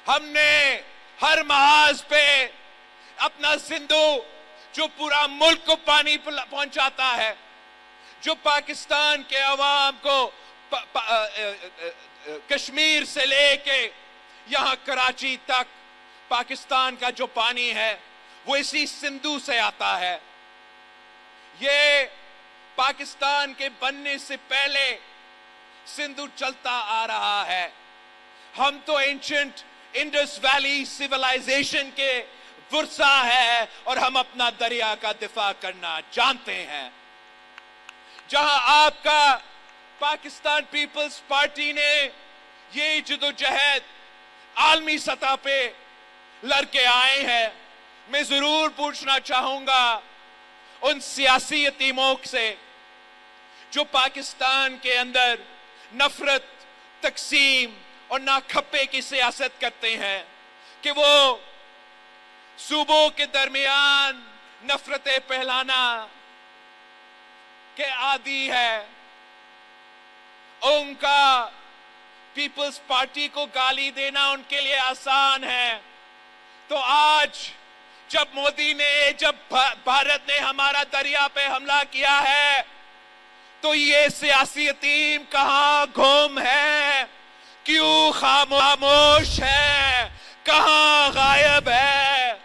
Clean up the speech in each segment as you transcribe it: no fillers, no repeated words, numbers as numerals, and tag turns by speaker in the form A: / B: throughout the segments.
A: हमने हर महाज पे अपना सिंधु जो पूरा मुल्क को पानी पहुंचाता है, जो पाकिस्तान के अवाम को कश्मीर से लेके यहां कराची तक पाकिस्तान का जो पानी है वो इसी सिंधु से आता है। ये पाकिस्तान के बनने से पहले सिंधु चलता आ रहा है। हम तो एंशिएंट इंडस वैली सिविलाइजेशन के वर्सा है और हम अपना दरिया का दिफा करना जानते हैं। जहां आपका पाकिस्तान पीपल्स पार्टी ने ये जदोजहद आलमी सतह पे लड़के आए हैं, मैं जरूर पूछना चाहूंगा उन सियासी यतीमों से जो पाकिस्तान के अंदर नफरत, तकसीम और नाखप्पे की सियासत करते हैं कि वो सूबों के दरमियान नफरतें फैलाना के आदी है। उनका पीपल्स पार्टी को गाली देना उनके लिए आसान है। तो आज जब मोदी ने, जब भारत ने हमारा दरिया पे हमला किया है, तो ये सियासी यतीम कहां गुम है, क्यों खामोश है, कहां गायब है?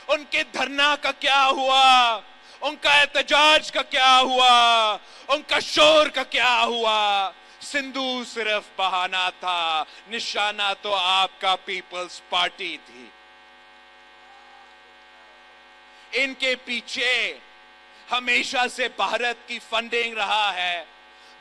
A: उनके धरना का क्या हुआ? उनका एहतजाज का क्या हुआ? उनका शोर का क्या हुआ? सिंधु सिर्फ बहाना था, निशाना तो आपका पीपल्स पार्टी थी। इनके पीछे हमेशा से भारत की फंडिंग रहा है।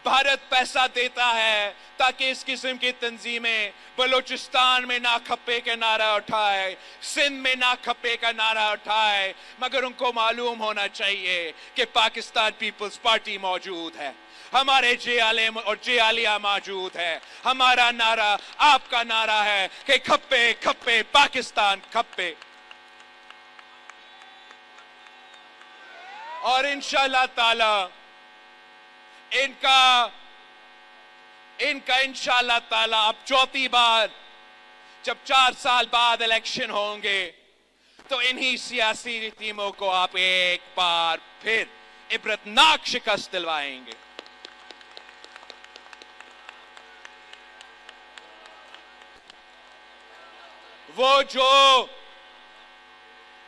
A: भारत पैसा देता है ताकि इस किस्म की तंजीमें बलूचिस्तान में ना खप्पे के नारा उठाए, सिंध में ना खप्पे का नारा उठाए, मगर उनको मालूम होना चाहिए कि पाकिस्तान पीपल्स पार्टी मौजूद है, हमारे जेआलएम और जेआलिया मौजूद है। हमारा नारा आपका नारा है कि खप्पे खप्पे पाकिस्तान खप्पे। और इंशाअल्लाह ताला इनका इंशाअल्लाह ताला अब चौथी बार जब 4 साल बाद इलेक्शन होंगे तो इन्हीं सियासी रीतियों को आप एक बार फिर इबरतनाक शिकस्त दिलवाएंगे। वो जो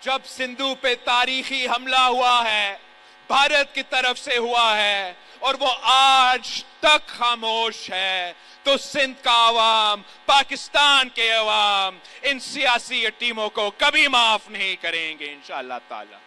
A: जब सिंधु पे तारीखी हमला हुआ है, भारत की तरफ से हुआ है और वो आज तक खामोश है, तो सिंध का अवाम, पाकिस्तान के अवाम इन सियासी टीमों को कभी माफ नहीं करेंगे इंशाअल्लाह ताला।